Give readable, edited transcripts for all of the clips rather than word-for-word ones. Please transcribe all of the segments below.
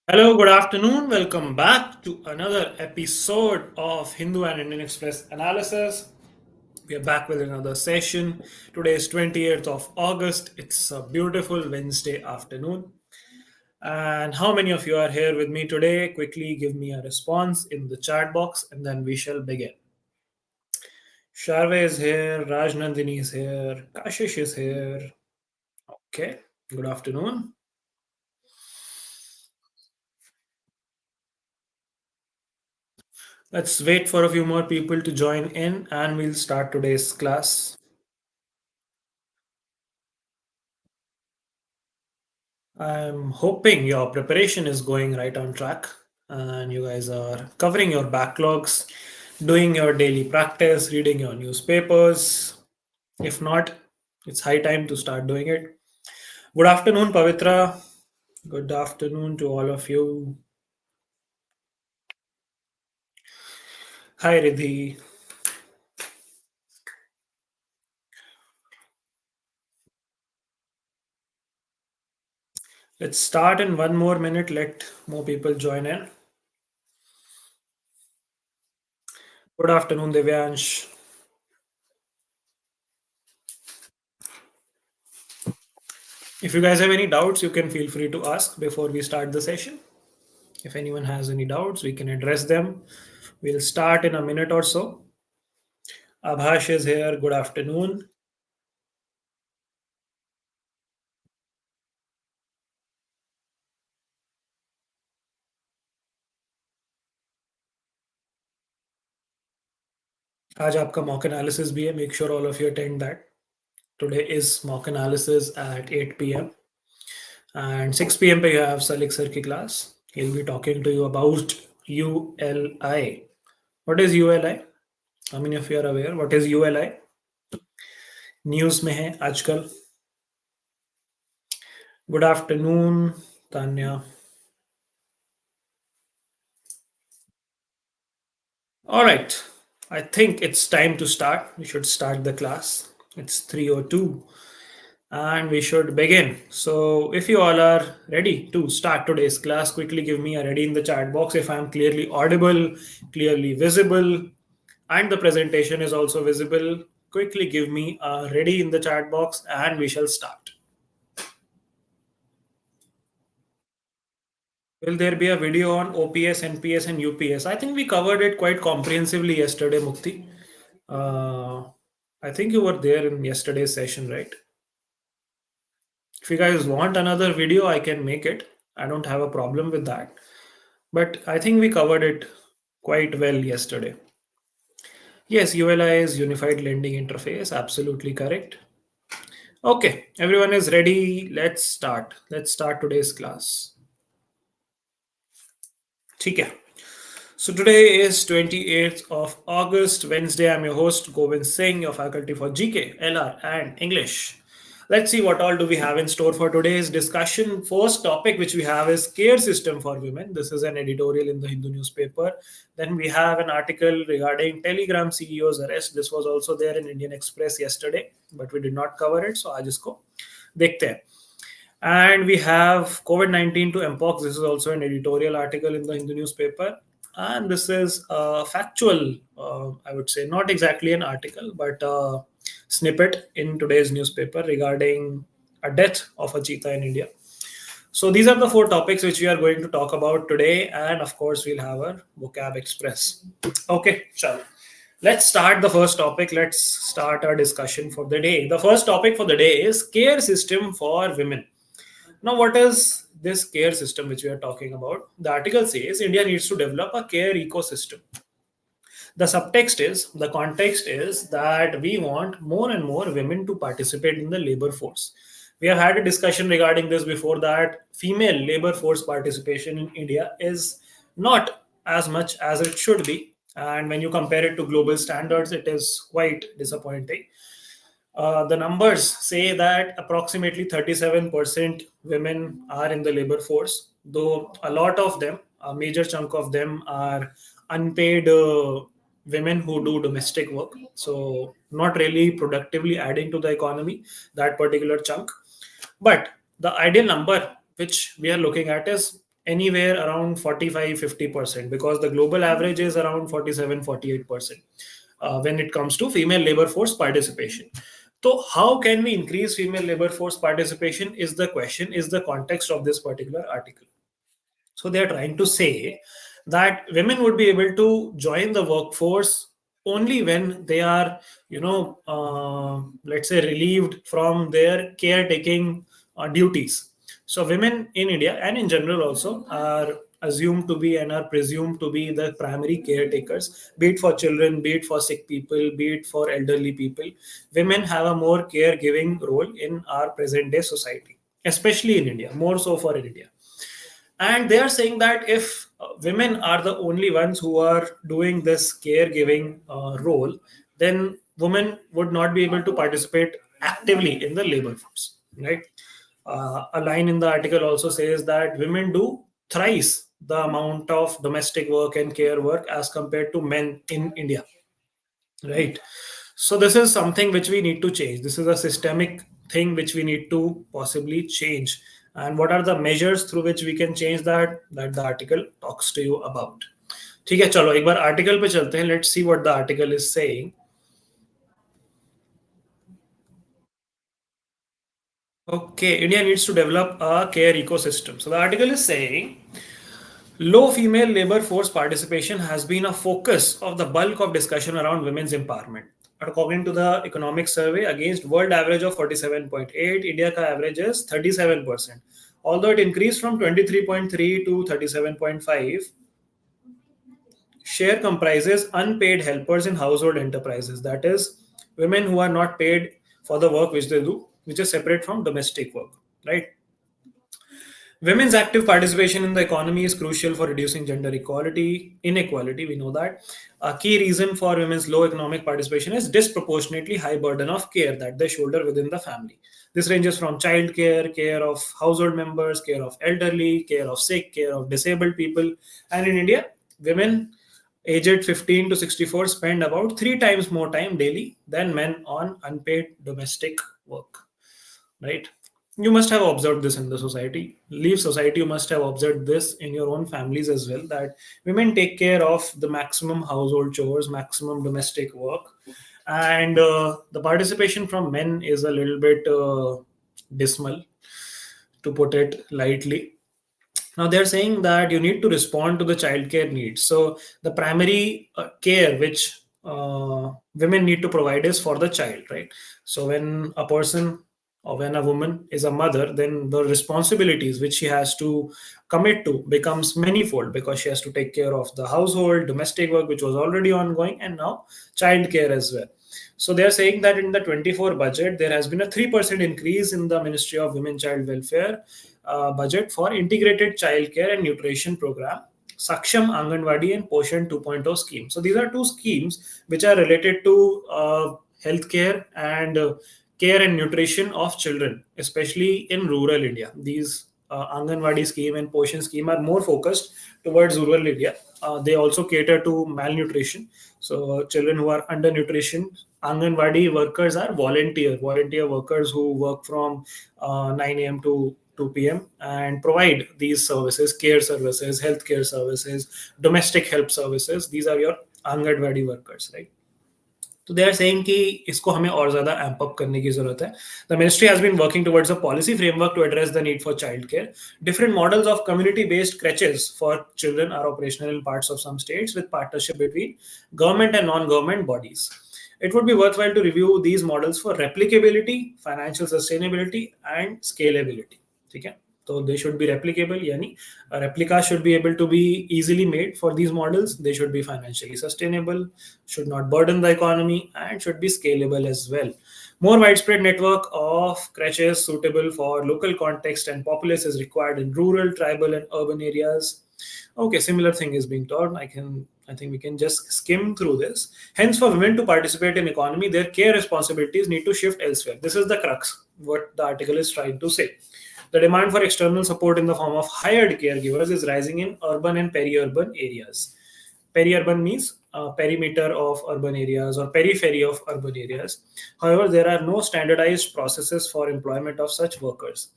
Hello, good afternoon. Welcome back to another episode of Hindu and Indian Express Analysis. We are back with another session. Today is 28th of August. It's a beautiful Wednesday afternoon. And how many of you are here with me today? Quickly give me a response in the chat box and then we shall begin. Sharve is here, Raj Nandini is here, Kashish is here. Okay, good afternoon. Let's wait for a few more people to join in and we'll start today's class. I'm hoping your preparation is going right on track and you guys are covering your backlogs, doing your daily practice, reading your newspapers. If not, it's high time to start doing it. Good afternoon, Pavitra. Good afternoon to all of you. Hi, Riddhi. Let's start in one more minute. Let more people join in. Good afternoon, Devyansh. If you guys have any doubts, you can feel free to ask before we start the session. If anyone has any doubts, we can address them. We'll start in a minute or so. Abhash is here. Good afternoon. आज आपका mock analysis भी है. Make sure all of you attend that. Today is mock analysis at 8 p.m. and 6 p.m. पे you have Salik sir की class. He'll be talking to you about ULI. What is ULI? How many of you are aware? What is ULI? News में है आजकल. Good afternoon, Tanya. All right. I think it's time to start. We should start the class. It's 3:02 and we should begin. So, if you all are ready to start today's class, quickly give me a ready in the chat box if I'm clearly audible, clearly visible, and the presentation is also visible. Quickly give me a ready in the chat box and we shall start. Will there be a video on OPS, NPS, and UPS? I think we covered it quite comprehensively yesterday, Mukti. Uh, I think you were there in yesterday's session, right? If you guys want another video, I can make it. I don't have a problem with that. But I think we covered it quite well yesterday. Yes, ULI is Unified Lending Interface. Absolutely correct. Okay, everyone is ready. Let's start. Let's start today's class. ठीक है. So today is 28th of August, Wednesday. I'm your host, Govind Singh, your faculty for GK, LR, and English. Let's see what all do we have in store for today's discussion. First topic which we have is care system for women. This is an editorial in the Hindu newspaper. Then we have an article regarding Telegram CEO's arrest. This was also there in Indian Express yesterday, but we did not cover it. So आज इसको देखते हैं. And we have COVID-19 to Mpox. This is also an editorial article in the Hindu newspaper. And this is a factual, I would say, not exactly an article, but a snippet in today's newspaper regarding a death of a cheetah in India. So these are the four topics which we are going to talk about today. And of course, we'll have our vocab express. Okay, chalo. Let's start the first topic. Let's start our discussion for the day. The first topic for the day is care system for women. Now, what is this care system which we are talking about? The article says India needs to develop a care ecosystem. The subtext is, the context is that we want more and more women to participate in the labor force. We have had a discussion regarding this before that female labor force participation in India is not as much as it should be. And when you compare it to global standards, it is quite disappointing. The numbers say that approximately 37% women are in the labor force, though a lot of them, a major chunk of them, are unpaid women who do domestic work. So, not really productively adding to the economy, that particular chunk. But the ideal number which we are looking at is anywhere around 45-50%, because the global average is around 47-48% when it comes to female labor force participation. So how can we increase female labor force participation is the question, is the context of this particular article. So they are trying to say that women would be able to join the workforce only when they are, let's say, relieved from their caretaking duties. So women in India and in general also are assumed to be and are presumed to be the primary caretakers, be it for children, be it for sick people, be it for elderly people. Women have a more caregiving role in our present day society, especially in India, more so for India. And they are saying that if women are the only ones who are doing this caregiving role, then women would not be able to participate actively in the labor force, right? A line in the article also says that women do thrice the amount of domestic work and care work as compared to men in India, right? So this is something which we need to change. This is a systemic thing which we need to possibly change. And what are the measures through which we can change that, that the article talks to you about. ठीक है, चलो एक बार article पे चलते हैं. Let's see what the article is saying. Okay, India needs to develop a care ecosystem. So the article is saying low female labor force participation has been a focus of the bulk of discussion around women's empowerment. According to the economic survey, against world average of 47.8, India ka average is 37%. Although it increased from 23.3 to 37.5, share comprises unpaid helpers in household enterprises. That is, women who are not paid for the work which they do, which is separate from domestic work, right? Women's active participation in the economy is crucial for reducing gender inequality. We know that. A key reason for women's low economic participation is disproportionately high burden of care that they shoulder within the family. This ranges from childcare, care of household members, care of elderly, care of sick, care of disabled people. And in India, women aged 15 to 64 spend about 3 times more time daily than men on unpaid domestic work, right? You must have observed this in the society. Leave society, you must have observed this in your own families as well, that women take care of the maximum household chores, maximum domestic work, and the participation from men is a little bit dismal, to put it lightly. Now they're saying that you need to respond to the childcare needs. So the primary care which women need to provide is for the child, right? So when a person or when a woman is a mother, then the responsibilities which she has to commit to becomes manifold, because she has to take care of the household, domestic work which was already ongoing, and now childcare as well. So they are saying that in the 24 budget, there has been a 3% increase in the Ministry of Women Child Welfare budget for integrated childcare and nutrition program, Saksham Anganwadi and Poshan 2.0 scheme. So these are two schemes which are related to healthcare and care and nutrition of children, especially in rural India. These Anganwadi scheme and Poshan scheme are more focused towards rural India. They also cater to malnutrition. So children who are undernutrition, Anganwadi workers are volunteer workers who work from 9 a.m. to 2 p.m. and provide these services, care services, healthcare services, domestic help services. These are your Anganwadi workers, right? तो they are saying कि इसको हमें और ज्यादा amp up करने की जरूरत है. The ministry has been working towards a policy framework to address the need for child care. Different models of community based creches for children are operational in parts of some states with partnership between government and non-government bodies. It would be worthwhile to review these models for replicability, financial sustainability and scalability. ठीक है, so they should be replicable, yani a replica should be able to be easily made for these models. They should be financially sustainable, should not burden the economy, and should be scalable as well. More widespread network of creches suitable for local context and populace is required in rural, tribal and urban areas. Okay, similar thing is being taught. I think we can just skim through this. Hence, for women to participate in economy, their care responsibilities need to shift elsewhere. This is the crux, what the article is trying to say. The demand for external support in the form of hired caregivers is rising in urban and peri-urban areas. Peri-urban means perimeter of urban areas or periphery of urban areas. However, there are no standardized processes for employment of such workers.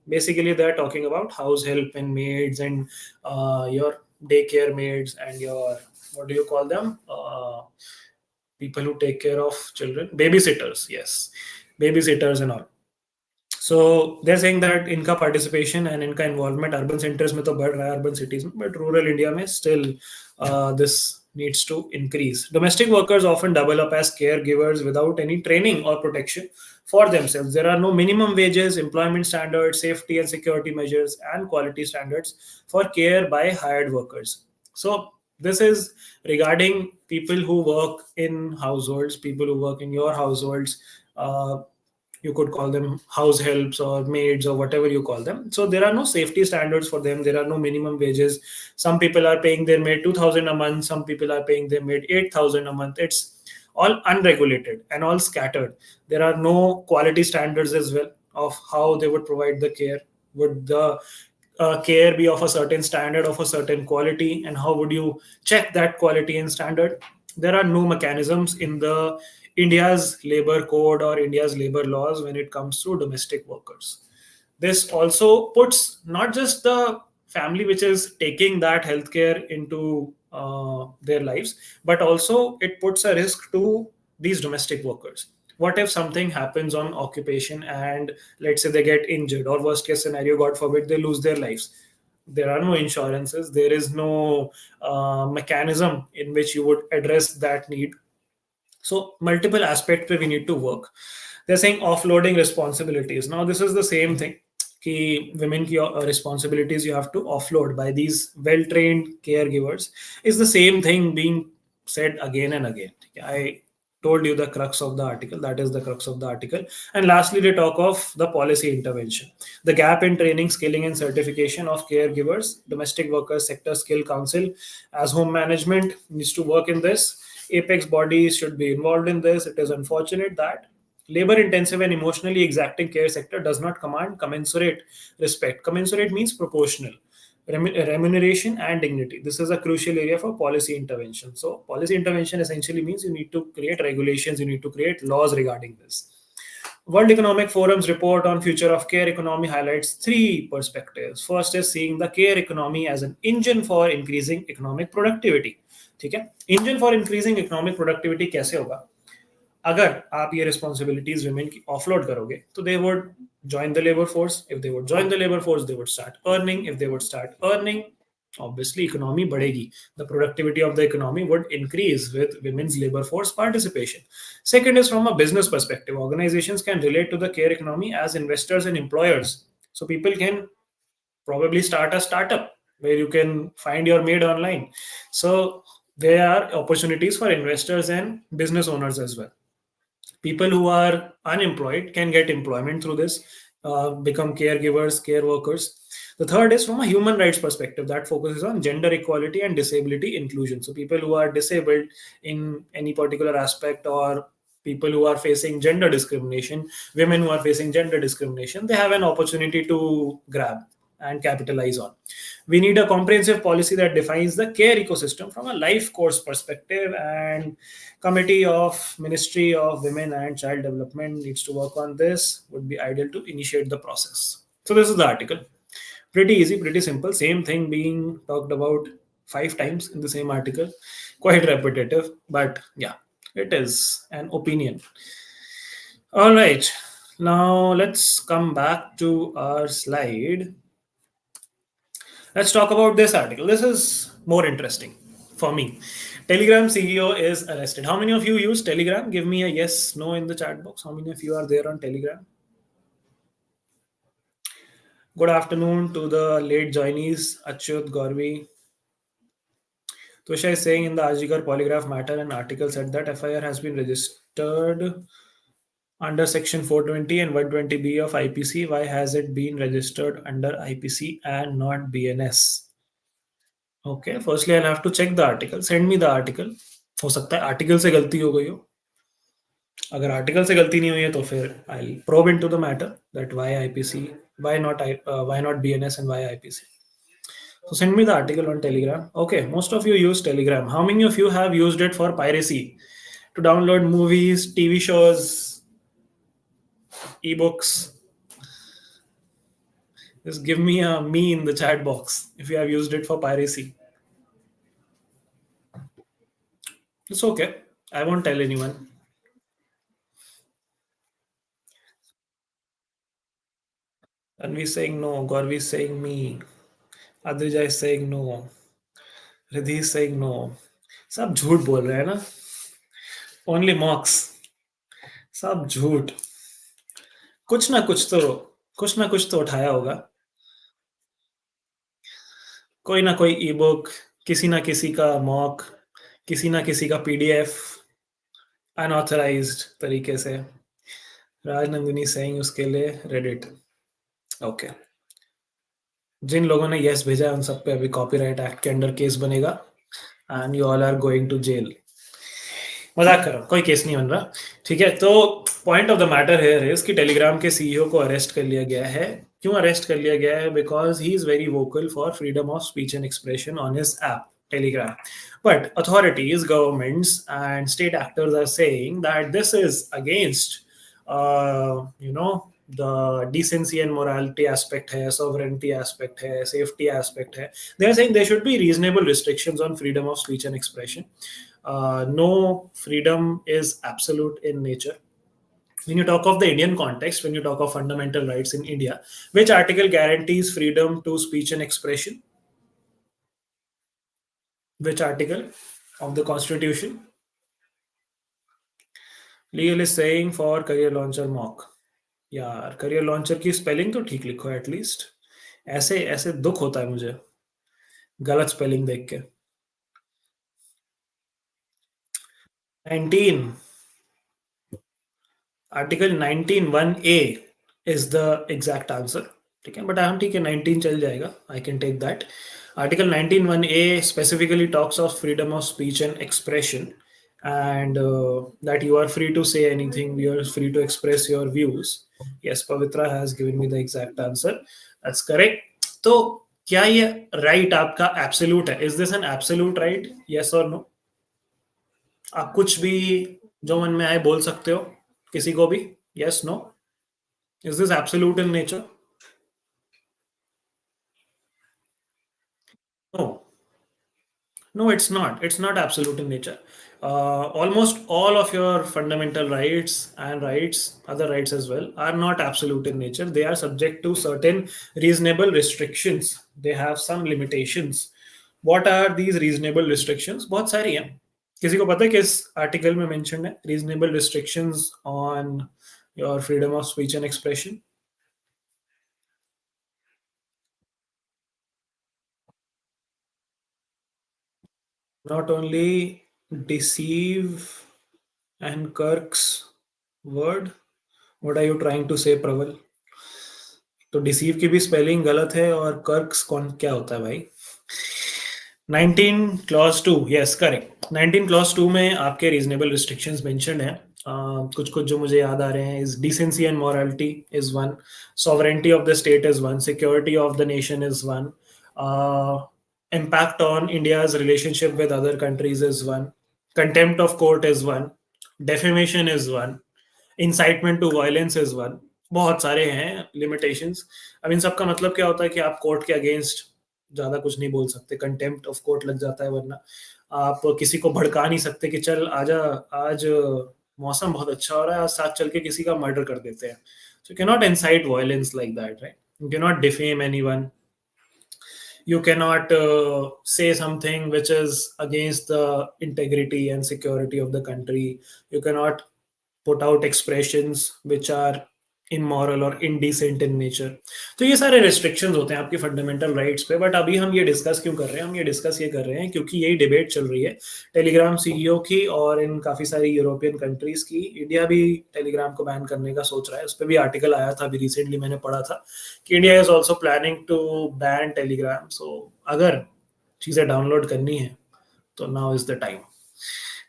Basically, they're talking about house help and maids and your daycare maids and your, what do you call them? People who take care of children, babysitters. Yes, babysitters and all. So they're saying that इनका participation and इनका involvement urban centers में तो बढ़ रहा है, urban cities में, but rural India में still this needs to increase. Domestic workers often double up as caregivers without any training or protection for themselves. There are no minimum wages, employment standards, safety and security measures, and quality standards for care by hired workers. So this is regarding people who work in households, people who work in your households. You could call them house helps or maids or whatever you call them. So there are no safety standards for them. There are no minimum wages. Some people are paying their maid 2,000 a month. Some people are paying their maid 8,000 a month. It's all unregulated and all scattered. There are no quality standards as well of how they would provide the care. Would the care be of a certain standard, of a certain quality, and how would you check that quality and standard? There are no mechanisms in the India's labor code or India's labor laws when it comes to domestic workers. This also puts not just the family which is taking that healthcare into their lives, but also it puts a risk to these domestic workers. What if something happens on occupation and let's say they get injured, or worst case scenario, God forbid, they lose their lives? There are no insurances, there is no mechanism in which you would address that need. So multiple aspects where we need to work. They're saying offloading responsibilities. Now this is the same thing. कि women की responsibilities you have to offload by these well-trained caregivers is the same thing being said again and again. I told you the crux of the article. That is the crux of the article. And lastly, they talk of the policy intervention. The gap in training, skilling, and certification of caregivers, domestic workers sector skill council, as home management needs to work in this. Apex bodies should be involved in this. It is unfortunate that labor intensive and emotionally exacting care sector does not command commensurate respect. Commensurate means proportional remuneration and dignity. This is a crucial area for policy intervention. So policy intervention essentially means you need to create regulations, you need to create laws regarding this. World Economic Forum's report on future of care economy highlights three perspectives. First is seeing the care economy as an engine for increasing economic productivity. ठीक है, engine for increasing economic productivity कैसे होगा? अगर आप ये responsibilities women की offload करोगे तो they would join the labor force. If they would join the labor force, they would start earning. If they would start earning, obviously economy बढ़ेगी. The productivity of the economy would increase with women's labor force participation. Second is from a business perspective. Organizations can relate to the care economy as investors and employers. So people can probably start a startup where you can find your maid online. So there are opportunities for investors and business owners as well. People who are unemployed can get employment through this, become caregivers, care workers. The third is from a human rights perspective that focuses on gender equality and disability inclusion. So people who are disabled in any particular aspect, or people who are facing gender discrimination, women who are facing gender discrimination, they have an opportunity to grab and capitalize on. We need a comprehensive policy that defines the care ecosystem from a life course perspective, and committee of Ministry of Women and Child Development needs to work on this. Would be ideal to initiate the process. So this is the article. Pretty easy, pretty simple. Same thing being talked about 5 times in the same article. Quite repetitive, but yeah, it is an opinion. All right. Now let's come back to our slide. Let's talk about this article. This is more interesting for me. Telegram CEO is arrested. How many of you use Telegram? Give me a yes, no in the chat box. How many of you are there on Telegram? Good afternoon to the late joinees, Achyut, Gauravi. Tusha is saying in the Ajikar polygraph matter, an article said that FIR has been registered under section 420 and 120B of IPC. Why has it been registered under IPC and not BNS? Okay, firstly I'll have to check the article. Send me the article. हो सकता है article से गलती हो गई हो. अगर article से गलती नहीं हुई है तो फिर I'll probe into the matter that why IPC, why not BNS and why IPC. So send me the article on Telegram. Okay, most of you use Telegram. How many of you have used it for piracy? To download movies, TV shows, ebooks? Just give me a me in the chat box if you have used it for piracy. It's okay. I won't tell anyone. Anvi is saying no. Gorvi is saying me. Adrija is saying no. Riddhi is saying no. सब झूठ बोल रहे हैं ना. Only मॉक्स. सब झूठ. कुछ ना कुछ तो उठाया होगा. कोई ना कोई ई बुक, किसी ना किसी का मॉक, किसी ना किसी का पीडीएफ अनऑथराइज्ड तरीके से. राजनंदिनी सेइंग उसके लिए रेडिट. ओके. जिन लोगों ने यस भेजा है उन सब पे अभी कॉपीराइट एक्ट के अंडर केस बनेगा and you all are going to jail. मजाक कर रहा हूँ, कोई केस नहीं बन रहा. ठीक है, तो पॉइंट ऑफ द मैटर है कि टेलीग्राम के सीईओ को अरेस्ट कर लिया गया है. क्यों अरेस्ट कर लिया गया है? Because he is very vocal for freedom of speech and expression on his app Telegram. But authorities, governments, and state actors are saying that this is against, the decency and morality aspect hai, sovereignty aspect hai, safety aspect hai. They are saying there should be reasonable restrictions on freedom of speech and expression. No freedom is absolute in nature. When you talk of the Indian context, when you talk of fundamental rights in India, which article guarantees freedom to speech and expression? Which article of the Constitution? Legal is saying for career launcher mock. यार career launcher की spelling तो ठीक लिखो at least. ऐसे ऐसे दुख होता है मुझे गलत स्पेलिंग देख के. 19. Article 19(1)(a is the exact answer. ठीक है, बट हम ठीक है 19 चल जाएगा. I can take that. Article 19(1)(a specifically talks of freedom of speech and expression and that you are free to say anything, you are free to express your views. Yes, Pavitra has given me the exact answer. That's correct. तो क्या ये right आपका absolute है? Is this an absolute right? Yes और no? आप कुछ भी जो मन में आए बोल सकते हो किसी को भी. Yes, no? Is this absolute in nature? No. No, it's not. It's not absolute in nature. Almost all of your fundamental rights and rights, other rights as well, are not absolute in nature. They are subject to certain reasonable restrictions. They have some limitations. What are these reasonable restrictions? बहुत सारी हैं. किसी को पता है किस article में mention है reasonable restrictions on your freedom of speech and expression? Not only deceive and Kirk's word. What are you trying to say, प्रबल? तो डिसीव की भी स्पेलिंग गलत है और कर्क्स कौन क्या होता है भाई? 19 क्लॉज 2, यस करेक्ट. 19 क्लॉज 2 में आपके रीजनेबल रिस्ट्रिक्शंस मेंशन्ड हैं. कुछ कुछ जो मुझे याद आ रहे हैं is decency and morality is one, sovereignty of the state is one, security of the nation is one, impact on India's relationship with other countries is one, contempt of court is one, defamation is one, incitement to violence is one. बहुत सारे हैं limitations. अब इन सब का मतलब क्या होता है कि आप कोर्ट के अगेंस्ट ज़्यादा कुछ नहीं बोल सकते, कंटेम्प्ट ऑफ कोर्ट लग जाता है. वरना आप किसी को भड़का नहीं सकते कि चल आजा, आज मौसम बहुत अच्छा हो रहा है, आज साथ चल के किसी का मर्डर कर देते हैं. So you can not incite violence like that, right? You cannot defame anyone. You cannot say something which is against the integrity and security of the country. You cannot put out expressions which are immoral or indecent in nature. तो ये सारे restrictions होते हैं आपके fundamental rights पे. But अभी हम ये डिस्कस क्यों कर रहे हैं? हम ये डिस्कस ये कर रहे हैं क्योंकि यही डिबेट चल रही है टेलीग्राम सीईओ की और इन काफ़ी सारी यूरोपियन कंट्रीज की. इंडिया भी टेलीग्राम को बैन करने का सोच रहा है. उस पर भी आर्टिकल आया था अभी रिसेंटली, मैंने पढ़ा था कि India is also planning to ban Telegram. So अगर चीज़ें डाउनलोड करनी है तो नाउ इज द टाइम.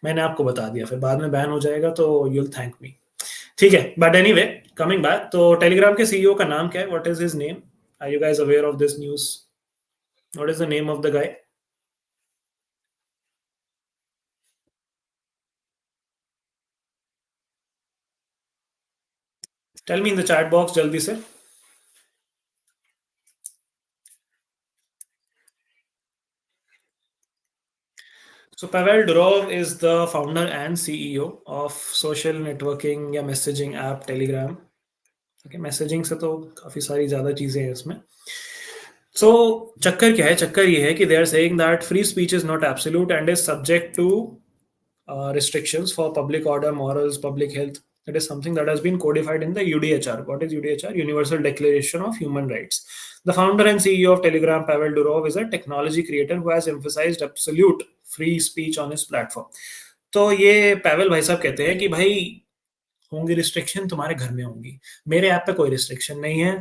मैंने आपको बता दिया, फिर बाद में बैन हो जाएगा तो यूल थैंक मी. ठीक है, बट एनीवे कमिंग बैक, तो टेलीग्राम के सीईओ का नाम क्या है? What is his name? Are you guys aware of this news? What is the name of the guy? Tell me in the chat box जल्दी से. So Pavel Durov is the founder and CEO of social networking या messaging app Telegram. Okay, messaging से तो काफ़ी सारी ज़्यादा चीज़ें हैं इसमें। सो चक्कर क्या है? चक्कर ये है कि they are saying that free speech is not absolute and is subject to restrictions for public order, morals, public health. It is something that has been codified in the UDHR. What is UDHR? Universal Declaration of Human Rights. The founder and CEO of Telegram, Pavel Durov, is a technology creator who has emphasized absolute free speech on his platform. तो ये पैवल भाई साहब कहते हैं कि भाई होंगी restriction, तुम्हारे घर में होंगी, मेरे ऐप पे कोई रिस्ट्रिक्शन नहीं है।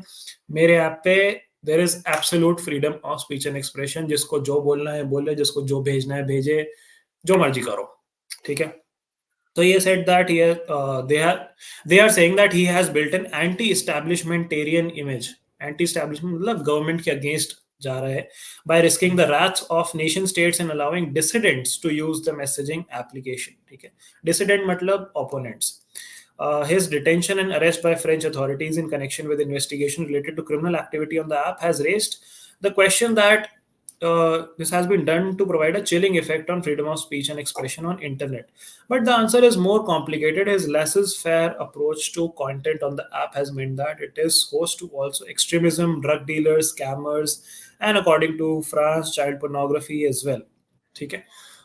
मेरे ऐप पे there is absolute freedom of speech and expression, जिसको जो बोलना है बोले, जिसको जो भेजना है भेजे, जो मर्जी करो, ठीक है। तो ये said that he they are saying that he has built an anti-establishmentarian image. Anti-establishment मतलब गवर्नमेंट के अगेंस्ट जा रहा है, by risking the wrath of nation states and allowing dissidents to use the messaging application. ठीक है, dissident मतलब opponents. His detention and arrest by French authorities in connection with investigation related to criminal activity on the app has raised the question that this has been done to provide a chilling effect on freedom of speech and expression on internet. But the answer is more complicated. His laissez-faire approach to content on the app has meant that it is host to also extremism, drug dealers, scammers, and according to France, child pornography as well. ठीक है,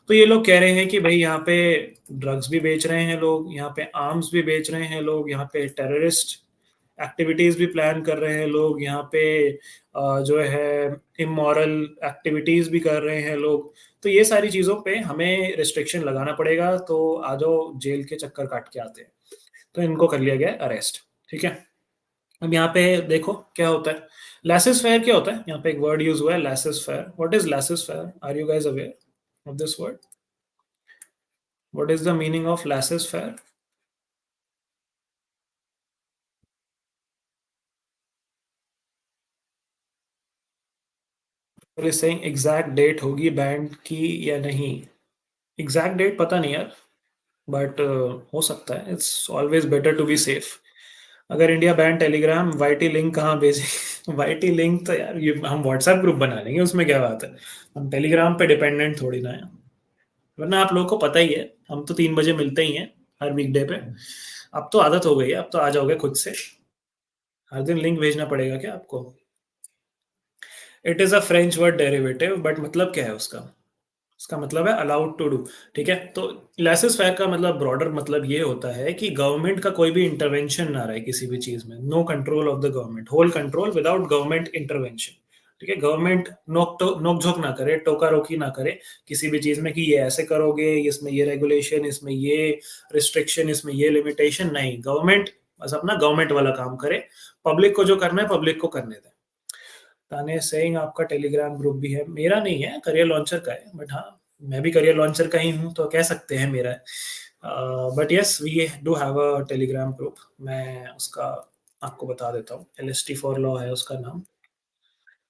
तो ये लोग कह रहे हैं कि भाई यहाँ पे ड्रग्स भी बेच रहे हैं लोग, यहाँ पे आर्म्स भी बेच रहे हैं लोग, यहाँ पे टेररिस्ट एक्टिविटीज भी प्लान कर रहे हैं लोग, यहाँ पे जो है इमोरल एक्टिविटीज भी कर रहे हैं लोग। तो ये सारी चीज़ों पे हमें रिस्ट्रिक्शन लगाना पड़ेगा, तो आ जाओ जेल के चक्कर काट के आते हैं। तो इनको कर लिया गया अरेस्ट, ठीक है। अब यहाँ पे देखो क्या होता है, लैसेस फेयर क्या होता है। यहाँ पे एक वर्ड यूज हुआ है, laissez faire. What is laissez faire? Are you guys aware of this word? What is the meaning of laissez faire? और इस सेइंग एग्जैक्ट डेट होगी बैंड की या नहीं? एग्जैक्ट डेट पता नहीं यार, बट हो सकता है। It's always better to be safe. अगर India ban Telegram, YT link कहाँ भेजे? वाईटी लिंक तो यार ये हम व्हाट्सएप ग्रुप बना लेंगे, उसमें क्या बात है। हम टेलीग्राम पे डिपेंडेंट थोड़ी ना है। वरना आप लोगों को पता ही है, हम तो 3 बजे मिलते ही हैं हर वीकडे पे। अब तो आदत हो गई है, अब तो आ जाओगे खुद से। हर दिन लिंक भेजना पड़ेगा क्या आपको? It is a French word derivative, but मतलब क्या है उसका? उसका मतलब है अलाउड टू डू। ठीक है, तो लेसेस फेयर का मतलब ब्रॉडर मतलब ये होता है कि गवर्नमेंट का कोई भी इंटरवेंशन ना रहे किसी भी चीज में। No control of the government, whole control without government intervention. ठीक है, गवर्नमेंट नोक झोंक ना करे, टोका रोकी ना करे किसी भी चीज में कि ये ऐसे करोगे, इसमें ये रेगुलेशन, इसमें ये रिस्ट्रिक्शन, इसमें ये लिमिटेशन। नहीं, गवर्नमेंट बस अपना गवर्नमेंट वाला काम करे, पब्लिक को जो करना है पब्लिक को करने दें। ताने सेइंग आपका टेलीग्राम ग्रुप भी है, मेरा नहीं है, करियर लॉन्चर का है, बट हाँ मैं भी करियर लॉन्चर का ही हूँ, तो कह सकते हैं मेरा है। But yes, we do have a Telegram group. मैं उसका आपको बता देता हूँ, LST फॉर लॉ है उसका नाम।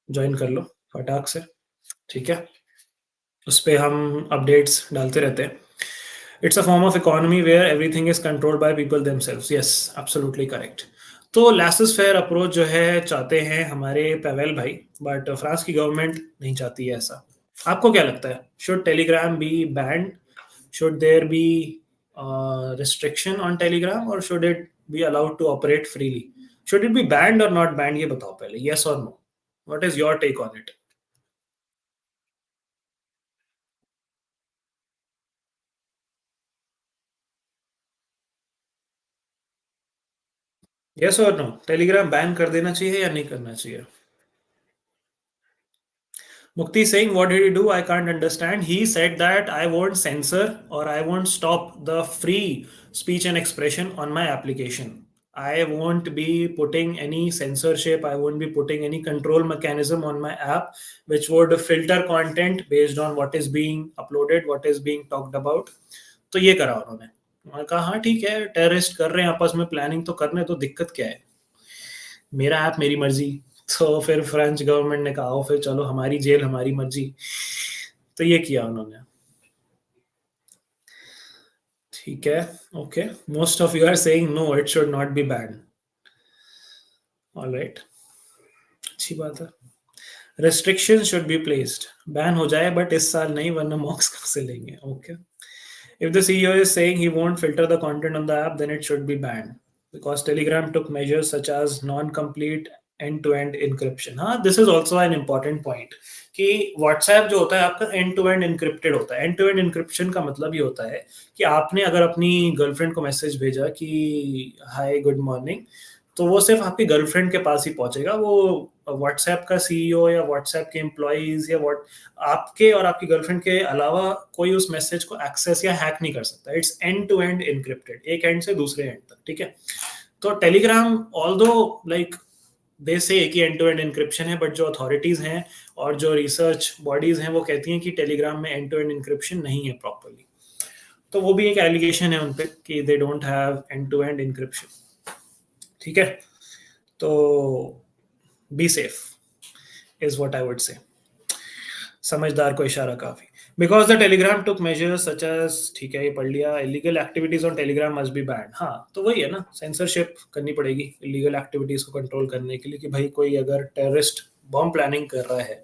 ज्वाइन कर लो फटाक से, ठीक है। उस पर हम अपडेट्स डालते रहते हैं। It's a form of economy where everything is controlled by people themselves. Yes, absolutely correct. तो लासेस फेयर अप्रोच जो है चाहते हैं हमारे पवेल भाई, बट फ्रांस की गवर्नमेंट नहीं चाहती है ऐसा। आपको क्या लगता है, should Telegram be banned? Should there be restriction on Telegram और should it be allowed to operate freely? Should it be banned और नॉट बैंड, ये बताओ पहले, यस और no. What is your take on it? Yes और no, Telegram ban कर देना चाहिए या नहीं करना चाहिए? Mukti saying, what did he do? I can't understand. He said that I won't censor or I won't stop the free speech and expression on my application. I won't be putting any censorship. I won't be putting any control mechanism on my app which would filter content based on what is being uploaded, what is being talked about. तो ये करा उन्होंने। उन्होंने कहा हाँ ठीक है, terrorist कर रहे हैं आपस में प्लानिंग, तो करने तो दिक्कत क्या है, मेरा ऐप मेरी मर्जी। तो फिर फ्रेंच गवर्नमेंट ने कहा "आओ फिर चलो, हमारी जेल हमारी मर्जी"। तो ये किया उन्होंने, ठीक है। Okay, most of you are saying no, it should not be ban. Alright, अच्छी बात है। Restrictions should be placed. Ban हो जाए बट इस साल नहीं वरना मॉक्स कहाँ से लेंगे. Okay. If the CEO is saying he won't filter the content on the app, then it should be banned because Telegram took measures such as non-complete end-to-end encryption. हाँ, this is also an important point कि WhatsApp जो होता है आपका end-to-end encrypted होता है. End-to-end encryption का मतलब ये होता है कि आपने अगर अपनी गर्लफ्रेंड को मैसेज भेजा कि हाय गुड मॉर्निंग, तो वो सिर्फ आपकी गर्लफ्रेंड के पास ही पहुंचेगा. वो व्हाट्सएप का सीईओ या व्हाट्सएप के एम्प्लॉइज या व्हाट आपके और आपकी गर्लफ्रेंड के अलावा कोई उस मैसेज को एक्सेस या हैक नहीं कर सकता. It's end to end encrypted, एक एंड से दूसरे एंड तक. ठीक है. तो टेलीग्राम ऑल्दो लाइक दे से कि एंड टू एंड इनक्रिप्शन है, बट जो अथॉरिटीज हैं और जो रिसर्च बॉडीज हैं वो कहती हैं कि टेलीग्राम में एंड टू एंड इनक्रिप्शन नहीं है प्रॉपरली. तो वो भी एक एलिगेशन है उन पे कि they don't have end to end encryption. ठीक है. तो be safe is what I would say. समझदार को इशारा काफी. Because the Telegram took measures such as, ठीक है ये पढ़ लिया, illegal activities on Telegram must be ban. हाँ, तो वही है ना, सेंसरशिप करनी पड़ेगी इलीगल एक्टिविटीज को कंट्रोल करने के लिए कि भाई कोई अगर टेररिस्ट बॉम्ब प्लानिंग कर रहा है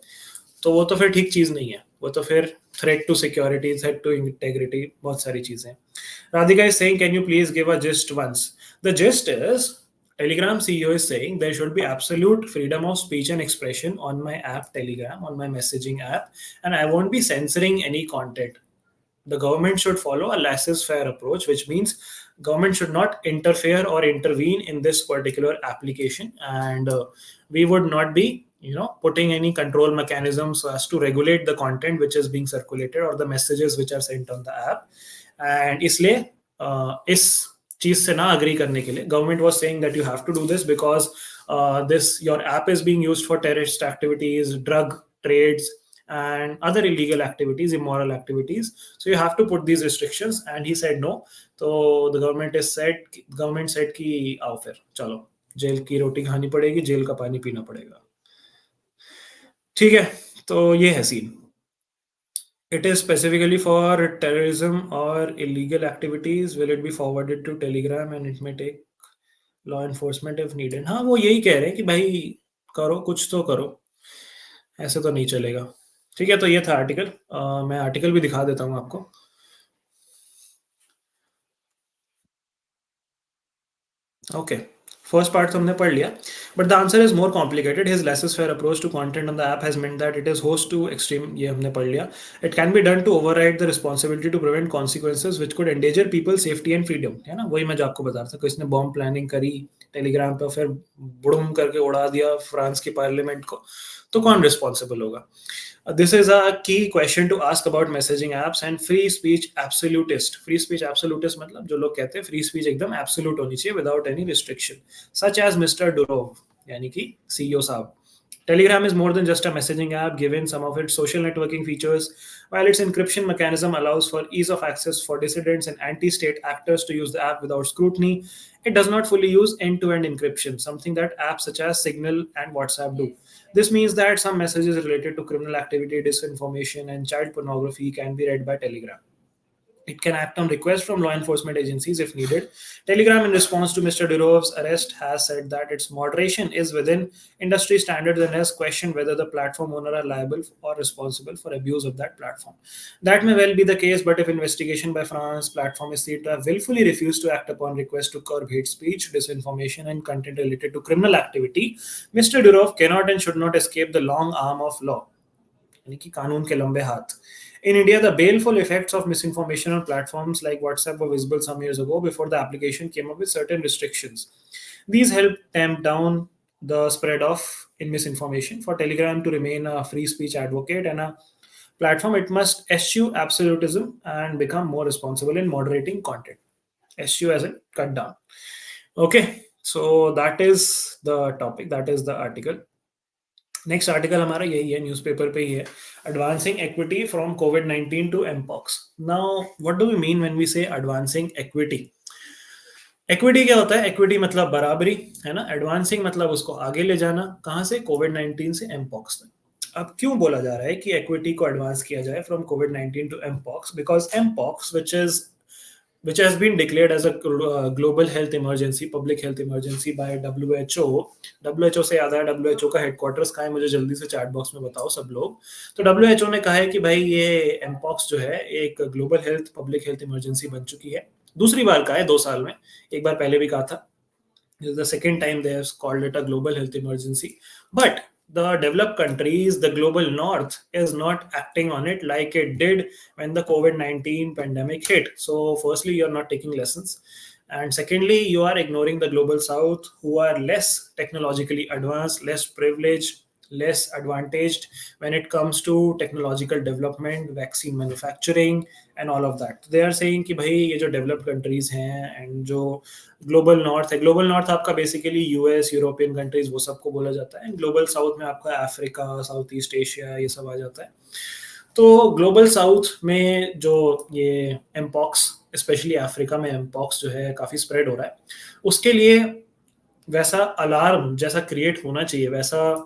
तो वो तो फिर ठीक चीज नहीं है, वो तो फिर threat to security, threat to integrity, बहुत सारी चीजें. Radhika is saying can you please give a gist once. The gist is Telegram CEO is saying there should be absolute freedom of speech and expression on my app Telegram, on my messaging app, and I won't be censoring any content. The government should follow a laissez-faire approach, which means government should not interfere or intervene in this particular application, and we would not be putting any control mechanisms so as to regulate the content which is being circulated or the messages which are sent on the app. And इसलिए इस चीज से ना agree करने के लिए government was saying that you have to do this because this your app is being used for terrorist activities, drug trades and other illegal activities, immoral activities. So you have to put these restrictions. And he said no. So the government said कि आओ फिर चलो jail की रोटी खानी पड़ेगी, jail का पानी पीना पड़ेगा. ठीक है. तो ये है scene. It is specifically for terrorism or illegal activities. Will it be forwarded to Telegram and it may take law enforcement if needed? हाँ, वो यही कह रहे हैं कि भाई करो, कुछ तो करो, ऐसे तो नहीं चलेगा. ठीक है. तो ये था आर्टिकल. मैं आर्टिकल भी दिखा देता हूँ आपको. ओके. फर्स्ट पार्ट तो हमने पढ़ लिया, but the answer is more complicated. His laissez faire approach to content on the app has meant that it is host to extreme. ये हमने पढ़ लिया. It can be done to override the responsibility to prevent consequences which could endanger people safety and freedom. है ना, वही मैं जो आपको बता रहा था. किसने बॉम्ब प्लानिंग करी टेलीग्राम पे, फिर बुड़ुम करके उड़ा दिया फ्रांस की पार्लियामेंट को, तो कौन रिस्पॉन्सिबल होगा? This is a key question to ask about messaging apps and free speech absolutist. Free speech absolutist मतलब जो लोग कहते हैं free speech एकदम absolute होनी चाहिए without any restriction, such as Mr. Durov, यानी कि CEO साहब. Telegram is more than just a messaging app given some of its social networking features. While its encryption mechanism allows for ease of access for dissidents and anti-state actors to use the app without scrutiny, it does not fully use end-to-end encryption, something that apps such as Signal and WhatsApp do. This means that some messages related to criminal activity, disinformation, and child pornography can be read by Telegram. It can act on request from law enforcement agencies if needed. Telegram, in response to Mr. Durov's arrest, has said that its moderation is within industry standards and has questioned whether the platform owner are liable or responsible for abuse of that platform. That may well be the case, but if investigation by France platform is seen to have willfully refused to act upon request to curb hate speech, disinformation, and content related to criminal activity, Mr. Durov cannot and should not escape the long arm of law. यानी कि कानून के लंबे हाथ. In India, the baleful effects of misinformation on platforms like WhatsApp were visible some years ago before the application came up with certain restrictions. These helped tamp down the spread of in misinformation. For Telegram to remain a free speech advocate and a platform, it must eschew absolutism and become more responsible in moderating content. Eschew as in cut down. Okay, so that is the topic, that is the article. Next article हमारा यही है, newspaper पे ही है. Advancing equity from कोविड-19 to mpox. Now what do we mean when we say advancing equity? Equity क्या होता है? इक्विटी मतलब बराबरी, है ना. एडवांसिंग मतलब उसको आगे ले जाना. कहाँ से? कोविड-19 से एमपॉक्स तक. अब क्यों बोला जा रहा है कि इक्विटी को एडवांस किया जाए फ्रॉम कोविड-19 to mpox? Because mpox, which is which has been declared as a global health emergency, public health emergency by WHO. WHO से याद है, WHO का हेडक्वार्टर्स कहाँ है, मुझे जल्दी से चैट बॉक्स में बताओ सब लोग। तो WHO ने कहा है कि भाई ये एमपॉक्स जो है एक global health public health emergency बन चुकी है। दूसरी बार कहा है 2 साल में, एक बार पहले भी कहा था। This is the second time they have called it a global health emergency. But the developed countries, the global north, is not acting on it like it did when the COVID-19 pandemic hit. So, firstly, you're not taking lessons. And secondly, you are ignoring the global south, who are less technologically advanced, less privileged, less advantaged when it comes to technological development, vaccine manufacturing, and all of that. They are saying कि भाई ये जो developed countries हैं and जो global north है, global north आपका basically US, European countries, वो सबको बोला जाता है। ग्लोबल साउथ में आपका अफ्रीका, साउथ ईस्ट एशिया, ये सब आ जाता है। तो ग्लोबल साउथ में जो ये एमपॉक्स, स्पेशली अफ्रीका में एमपॉक्स जो है काफ़ी स्प्रेड हो रहा है, उसके लिए वैसा अलार्म जैसा क्रिएट होना चाहिए, वैसा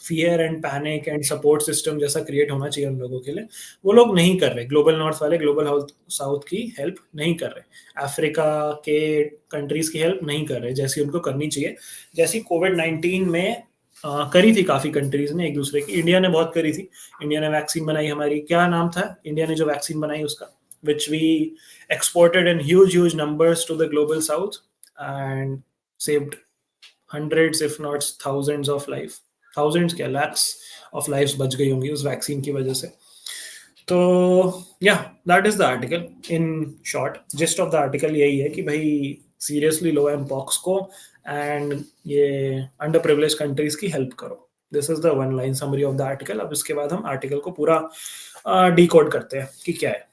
fear and panic and support system जैसा क्रिएट होना चाहिए उन लोगों के लिए, वो लोग नहीं कर रहे। ग्लोबल नॉर्थ वाले ग्लोबल साउथ की हेल्प नहीं कर रहे, अफ्रीका के कंट्रीज की हेल्प नहीं कर रहे जैसी उनको करनी चाहिए, जैसी कोविड-19 में करी थी काफ़ी कंट्रीज ने एक दूसरे की। इंडिया ने बहुत करी थी, इंडिया ने वैक्सीन बनाई हमारी, क्या नाम था इंडिया ने जो वैक्सीन बनाई उसका, which we exported in huge numbers to the global south and saved hundreds if not thousands of life, thousands क्या lakhs of lives बच गई होंगी उस वैक्सीन की वजह से। तो या that is the article in short. Gist of the article यही है कि भाई सीरियसली लो एमपॉक्स को एंड ये अंडर प्रिविलेज कंट्रीज की हेल्प करो। This is the one line summary of the article. अब इसके बाद हम आर्टिकल को पूरा डिकोड करते हैं कि क्या है।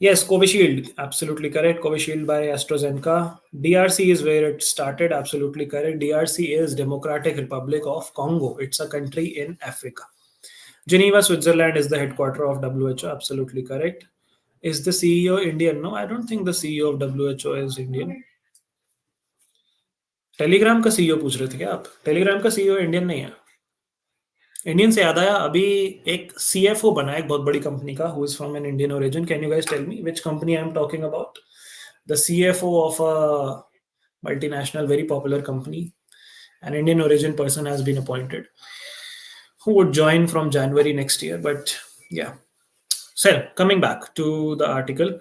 Yes, Covishield, absolutely correct. Covishield by AstraZeneca. DRC is where it started, absolutely correct. DRC is Democratic Republic of Congo. It's a country in Africa. Geneva, Switzerland is the headquarter of WHO, absolutely correct. Is the CEO Indian? No, I don't think the CEO of WHO is Indian. Telegram का CEO पूछ रहे थे क्या आप? Telegram का CEO Indian नहीं है। Indian से याद आया, अभी एक सीएफओ बना है एक बहुत बड़ी कंपनी का, who is from an Indian origin. Can you guys tell me which company I am talking about? The CFO of a multinational very popular company, an Indian origin person has been appointed, who would join from January next year. But yeah, so coming back to the article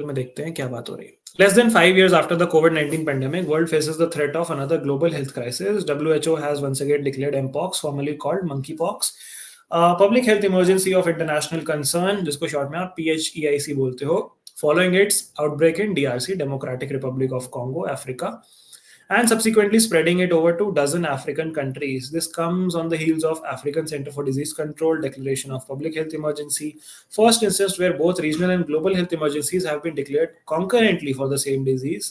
में देखते हैं क्या बात हो रही है। Less than 5 years after the COVID-19 pandemic, world faces the threat of another global health crisis. WHO has once again declared Mpox, formerly called monkeypox, public health emergency of international concern, जिसको short में आप PHEIC बोलते हो, following its outbreak in DRC, Democratic Republic of Congo, Africa, and subsequently spreading it over to dozen African countries. This comes on the heels of African Center for Disease Control declaration of public health emergency, first instance where both regional and global health emergencies have been declared concurrently for the same disease.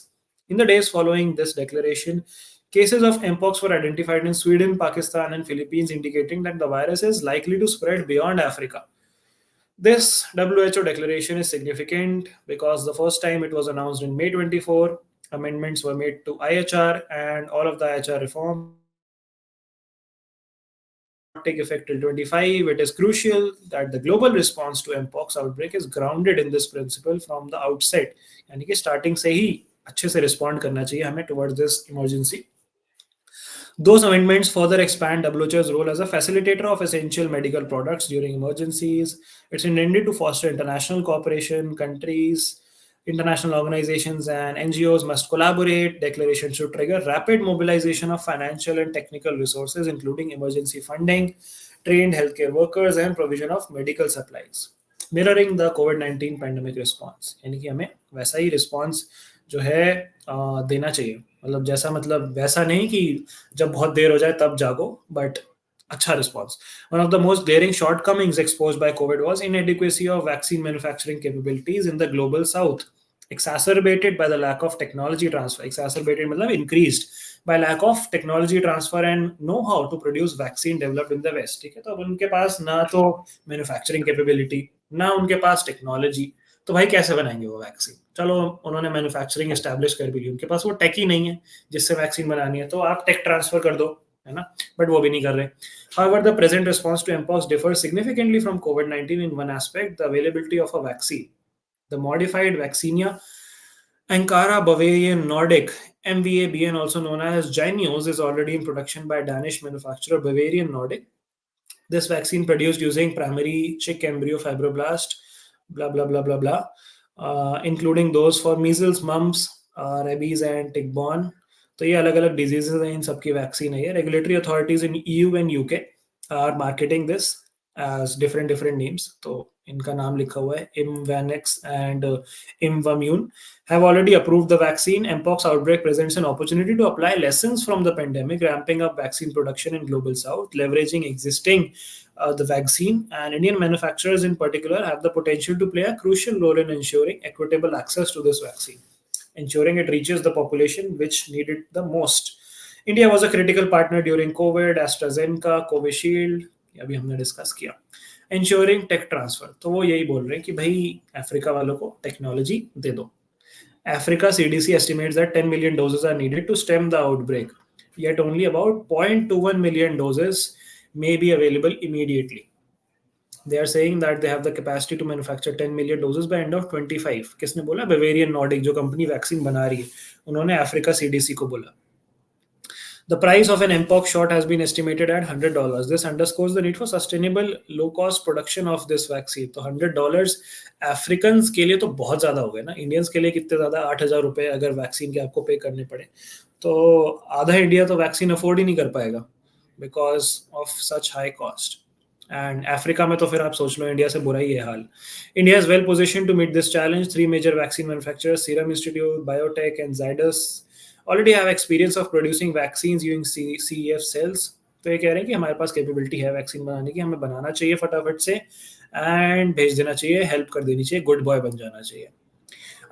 In the days following this declaration, cases of Mpox were identified in Sweden, Pakistan, and Philippines, indicating that the virus is likely to spread beyond Africa. This WHO declaration is significant because the first time it was announced in May 24, amendments were made to IHR, and all of the IHR reforms take effect till 25. It is crucial that the global response to Mpox outbreak is grounded in this principle from the outset. यानी कि starting से ही अच्छे से respond करना चाहिए हमें towards this emergency. Those amendments further expand WHO's role as a facilitator of essential medical products during emergencies. It's intended to foster international cooperation. Countries, international organizations, and NGOs must collaborate. Declaration should trigger rapid mobilization of financial and technical resources, including emergency funding, trained healthcare workers, and provision of medical supplies. Mirroring the COVID-19 pandemic response, यानी कि हमें वैसा ही response जो है देना चाहिए। मतलब जैसा, मतलब वैसा नहीं कि जब बहुत देर हो जाए तब जागो, बट अच्छा response. One of the most glaring shortcomings exposed by COVID was inadequacy of vaccine manufacturing capabilities in the global south, exacerbated by the lack of technology transfer. Exacerbated मतलब increased by lack of technology transfer and know-how to produce vaccine developed in the West. ठीक है, तो अब उनके पास ना तो manufacturing capability, ना उनके पास टेक्नोलॉजी, तो भाई कैसे बनाएंगे वो वैक्सीन? चलो उन्होंने मैन्युफैक्चरिंग एस्टैब्लिश कर भी ली, उनके पास वो टेक ही नहीं है जिससे वैक्सीन बनानी है, तो आप टेक ट्रांसफर कर दो, है ना, बट वो भी नहीं कर रहे। However, the present response to mpox differs significantly from COVID-19 in one aspect, the availability of a vaccine. The modified vaccinia Ankara Bavarian Nordic MVABN, also known as Jynneos, is already in production by Danish manufacturer Bavarian Nordic. This vaccine produced using primary chick embryo fibroblast, blah blah blah blah blah, including those for measles, mumps, rabies and tick-borne. तो ये अलग अलग diseases हैं, इन सबकी vaccine है ये. Regulatory authorities in EU and UK are marketing this as different different names. तो इनका नाम लिखा हुआ है Imvanex and Imvamune have already approved the vaccine. Mpox outbreak presents an opportunity to apply lessons from the pandemic, ramping up vaccine production in global south, leveraging existing the vaccine, and Indian manufacturers in particular have the potential to play a crucial role in ensuring equitable access to this vaccine, ensuring it reaches the population which need it the most. India was a critical partner during COVID, AstraZeneca, Covishield, अभी हमने discuss किया. Ensuring tech transfer, तो वो यही बोल रहे हैं कि भाई अफ्रीका वालों को टेक्नोलॉजी दे दो. Africa CDC estimates that 10 million doses are needed to stem the outbreak, yet only about 0.21 million doses may be available immediately. They are saying that they have the capacity to manufacture 10 million doses by end of 25. किसने बोला? Bavarian Nordic, जो company vaccine बना रही है, उन्होंने Africa CDC को बोला. The price of an Mpox shot has been estimated at $100. This underscores the need for sustainable, low-cost production of this vaccine. तो $100 अफ्रीकन्स के लिए तो बहुत ज़्यादा हो गया ना. इंडियंस के लिए कितने ज़्यादा? 8,000 रुपये अगर वैक्सीन के आपको पे करने पड़े तो आधा इंडिया तो वैक्सीन अफोर्ड ही नहीं कर पाएगा because of such high cost. And Africa में तो फिर आप सोच लो, इंडिया से बुरा ही है हाल. India is well position to meet this challenge. 3 major vaccine manufacturers, Serum Institute, Biotech and Zydus, already have experience of producing vaccines using CEF cells. तो ये कह रहे हैं कि हमारे पास कैपेबिलिटी है वैक्सीन बनाने की, हमें बनाना चाहिए फटाफट से एंड भेज देना चाहिए, हेल्प कर देनी चाहिए, गुड बॉय बन जाना चाहिए.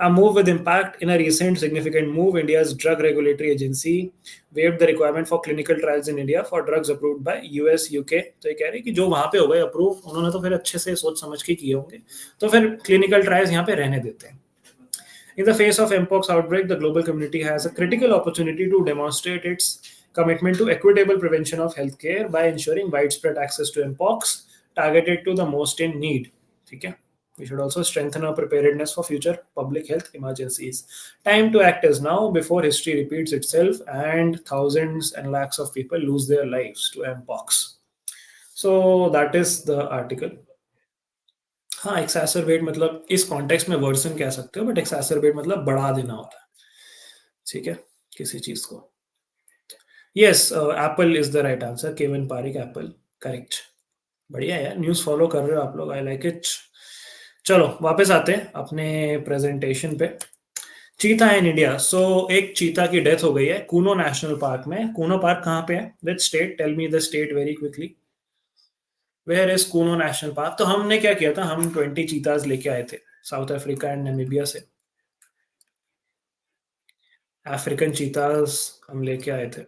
A move with impact. In a recent significant move, India's Drug Regulatory Agency waived the requirement for clinical trials in India for drugs approved by US, UK. तो ये कह रहे हैं कि जो वहाँ पे हो गए अप्रूव, उन्होंने तो फिर अच्छे से सोच समझ के किए होंगे, तो फिर क्लिनिकल ट्रायल्स यहाँ पे रहने देते हैं. In the face of Mpox outbreak, the global community has a critical opportunity to demonstrate its commitment to equitable prevention of healthcare by ensuring widespread access to Mpox targeted to the most in need. Okay? We should also strengthen our preparedness for future public health emergencies. Time to act is now before history repeats itself and thousands and lakhs of people lose their lives to Mpox. So that is the article. हाँ, एक्सैसरबेट मतलब इस context में version कह सकते हो, but एक्सैसरबेट मतलब बढ़ा देना होता है. ठीक है, किसी चीज को. Yes, Apple is the right answer. Kevan Parikh, Apple correct. बढ़िया यार, न्यूज फॉलो कर रहे हो आप लोग, आई लाइक इट. चलो वापस आते हैं अपने प्रेजेंटेशन पे. चीता इन इंडिया. सो एक चीता की डेथ हो गई है कूनो नेशनल पार्क में. कूनो पार्क कहाँ पे है? Which state? Tell me the state very quickly. Where is Kuno National Park? तो हमने क्या किया था, हम 20 चीताज लेके आए थे साउथ अफ्रीका एंड नामीबिया से. अफ्रीकन चीताज हम लेके आए थे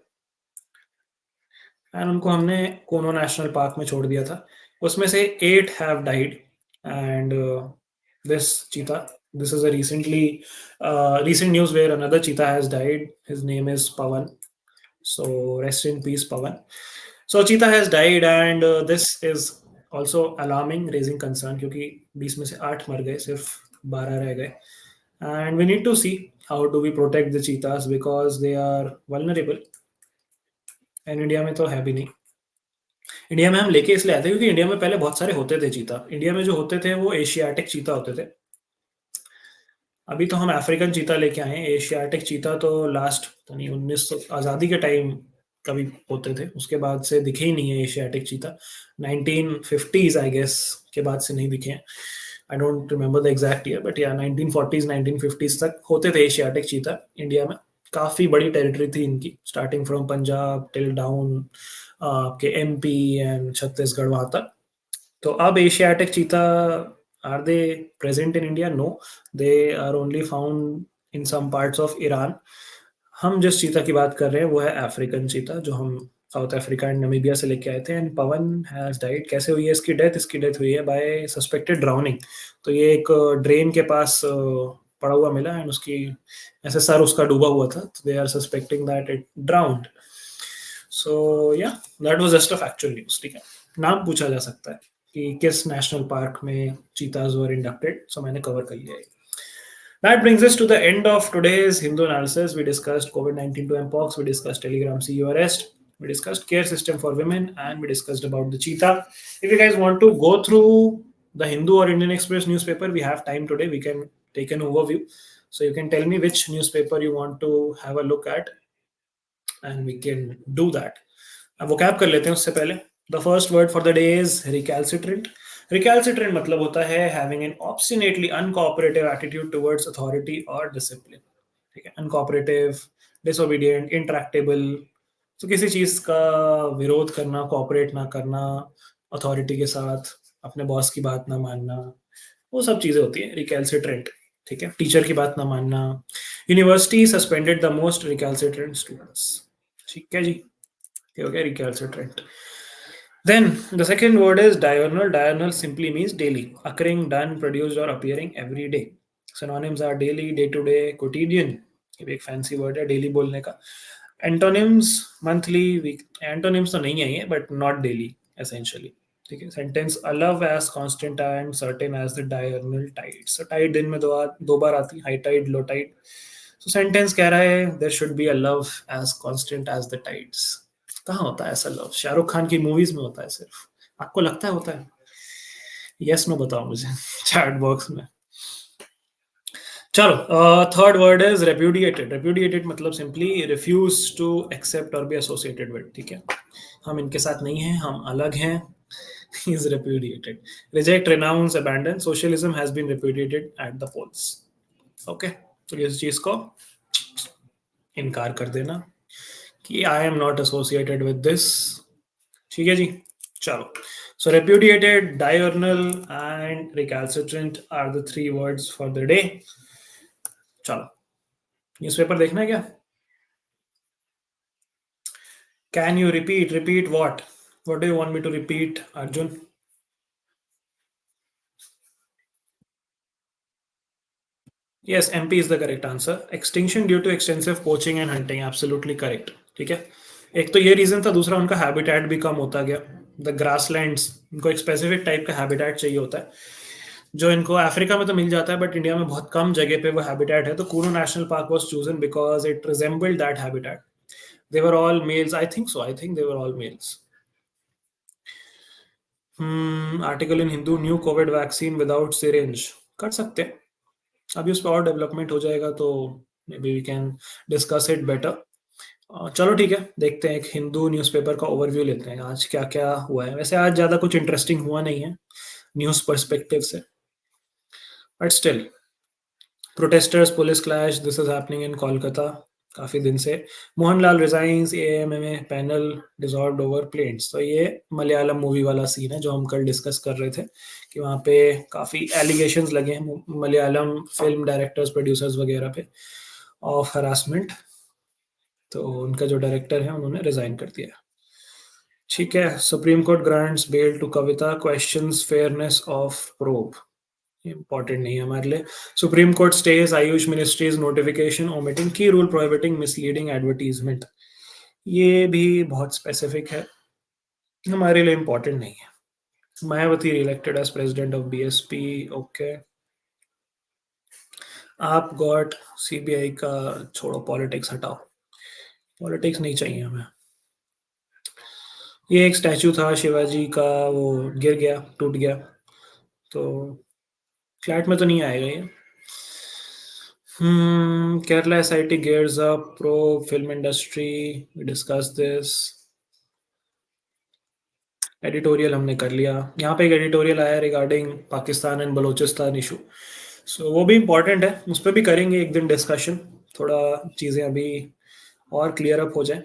एंड उनको हमने कूनो नेशनल पार्क में छोड़ दिया था. उसमें से 8 हैव डाइड एंड दिस चीता, this is a recent news where another cheetah has died. His name is Pawan, so rest in peace Pawan. So cheetah has died and this is also alarming, raising concern, क्योंकि 20 में से 8 मर गए, सिर्फ 12 रह गए. And we need to see how do we protect the cheetahs because they are vulnerable. And India में तो है भी नहीं. इंडिया में हम लेके इसलिए आते हैं क्योंकि इंडिया में पहले बहुत सारे होते थे चीता. इंडिया में जो होते थे वो एशियाटिक चीता होते थे. अभी तो हम अफ्रीकन चीता लेके आए हैं. एशियाटिक चीता तो लास्ट तो नहीं 1900 आज़ादी के टाइम कभी होते थे, उसके बाद से दिखे ही नहीं है Asiatic cheetah. 1950s I guess के बाद से नहीं दिखे हैं. I don't remember the exact year, but या 1940s 1950s तक होते थे एशियाटिक चीता इंडिया में. काफ़ी बड़ी टेरिटरी थी इनकी, starting from Punjab till down आपके एमपी एंड छत्तीसगढ़ वहाँ तक. तो अब Asiatic cheetah, are they present in India? No, they are only found in some parts of Iran. हम जिस चीता की बात कर रहे हैं वो है अफ्रीकन चीता, जो हम साउथ अफ्रीका एंड नामीबिया से लेके आए थे. And Pawan has died. कैसे हुई है इसकी डेथ? इसकी डेथ हुई है बाय सस्पेक्टेड ड्राउनिंग. तो ये एक ड्रेन के पास पड़ा हुआ मिला एंड उसकी ऐसे सर उसका डूबा हुआ था, तो they are suspecting that it drowned. So yeah that was just a factual news. ठीक है, नाम पूछा जा सकता है कि किस नेशनल पार्क में चीताज वर इंडक्टेड, सो मैंने कवर कर लिया है. That brings us to the end of today's Hindu analysis. We discussed COVID 19 to Mpox, we discussed Telegram CEO arrest, we discussed care system for women, and we discussed about the cheetah. If you guys want to go through the Hindu or Indian Express newspaper, we have time today. We can take an overview. So you can tell me which newspaper you want to have a look at, and we can do that. अब vocab कर लेते हैं उससे पहले. The first word for the day is recalcitrant. Recalcitrant मतलब होता है having an obstinately uncooperative attitude towards authority or discipline. ठीक है, uncooperative, disobedient, intractable. तो किसी चीज का विरोध करना, कॉपरेट ना करना, अथॉरिटी के साथ अपने बॉस की बात ना मानना, वो सब चीजें होती है रिकैल्सिट्रेंट. ठीक है, टीचर की बात ना मानना. University suspended the most recalcitrant students. ठीक है जी, ये हो गया recalcitrant. Then the second word is diurnal. Diurnal simply means daily, occurring, done, produced, or appearing every day. Synonyms are daily, day to day, quotidian. ये भी एक fancy word है daily बोलने का. Antonyms monthly, week. एंटोनिम्स तो नहीं है ये, बट नॉट डेली एसेंशियली. ठीक है, sentence a love as constant and certain as the diurnal tide. So tide दिन में दो बार आती, high tide, low tide. So sentence कह रहा है there should be a love as constant as the tides. कहाँ होता है ऐसा लव? शाहरुख खान की मूवीज में होता है सिर्फ. आपको लगता है होता है? यस नो बताओ मुझे चैट बॉक्स में. चलो, थर्ड वर्ड इज रेप्यूडिएटेड. रेप्यूडिएटेड मतलब सिंपली रिफ्यूज टू एक्सेप्ट और बी एसोसिएटेड विद. ठीक है, हम इनके साथ नहीं हैं, हम अलग हैं. Is repudiated. Reject, renounce, abandon. Socialism has been repudiated at the polls. Okay, तो इस चीज को इनकार कर देना कि I am not associated with this. ठीक है जी, चलो. So repudiated, diurnal and recalcitrant are the three words for the day. चलो, न्यूज़पेपर देखना है क्या? Can you repeat? Repeat what? What do you want me to repeat, Arjun? Yes, MP is the correct answer. Extinction due to extensive poaching and hunting. Absolutely correct. ठीक है, एक तो ये reason था, दूसरा उनका हैबिटेट भी कम होता गया. द ग्रासलैंड्स, इनको एक स्पेसिफिक टाइप का हैबिटेट चाहिए होता है, जो इनको अफ्रीका में तो मिल जाता है, बट इंडिया में बहुत कम जगह पे वो हैबिटेट है. तो Kuno National Park was chosen because it resembled that habitat. They were all males, I think so. I think they were all males. Article in Hindu, new Covid vaccine without syringe. कर सकते हैं, अभी उस पर और डेवलपमेंट हो जाएगा तो may be we can discuss it better. चलो ठीक है, देखते हैं, एक हिंदू न्यूज़पेपर का ओवरव्यू लेते हैं आज क्या क्या हुआ है. वैसे आज ज़्यादा कुछ इंटरेस्टिंग हुआ नहीं है न्यूज़ पर्सपेक्टिव से, but still. Protesters police clash, this is happening in Kolkata काफ़ी दिन से. Mohanlal resigns, AMMA panel dissolved over plains. तो ये मलयालम मूवी वाला सीन है जो हम कल डिस्कस कर रहे थे, कि वहाँ पे काफ़ी एलिगेशंस लगे हैं मलयालम फिल्म डायरेक्टर्स, प्रोड्यूसर्स वगैरह पे ऑफ हरासमेंट. तो उनका जो डायरेक्टर है उन्होंने रिजाइन कर दिया. ठीक है, Supreme Court grants bail to Kavita, questions fairness of probe. Important नहीं है हमारे लिए. Supreme Court stays AYUSH ministry's notification omitting key rule prohibiting misleading advertisement. ये भी बहुत स्पेसिफिक है, हमारे लिए इंपॉर्टेंट नहीं है. Mayawati reelected as president of BSP. Okay, आप गॉट सीबीआई का छोड़ो, पॉलिटिक्स हटाओ, पॉलिटिक्स नहीं चाहिए हमें. ये एक स्टैचू था शिवाजी का, वो गिर गया, टूट गया, तो फ्लैट में तो नहीं आएगा ये. Kerala SIT gears up probe film industry. We discuss this. Editorial हमने कर लिया. यहाँ पे एक एडिटोरियल आया regarding Pakistan and Balochistan issue. So वो भी इम्पोर्टेंट है, उस पर भी करेंगे एक दिन डिस्कशन, थोड़ा चीज़ें अभी और क्लियर अप हो जाए.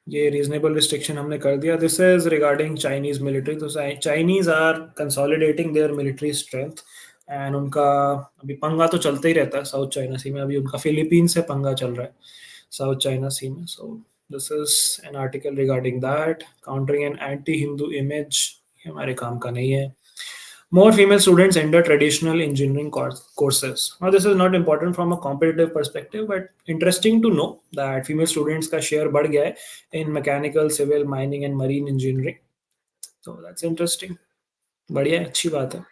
ये रीजनेबल रिस्ट्रिक्शन हमने कर दिया. This is regarding Chinese military. तो Chinese are consolidating their military strength, and उनका अभी पंगा तो चलता ही रहता है साउथ चाइना सी में. अभी उनका फिलीपीन से पंगा चल रहा है साउथ चाइना सी में. So this is an article regarding that. Countering an anti Hindu image, हमारे काम का नहीं है. More female students enter traditional engineering courses. Now, this is not important from a competitive perspective, but interesting to know that female students का share बढ़ गया है in mechanical, civil, mining and marine engineering. So that's interesting. बढ़िया है, अच्छी बात है.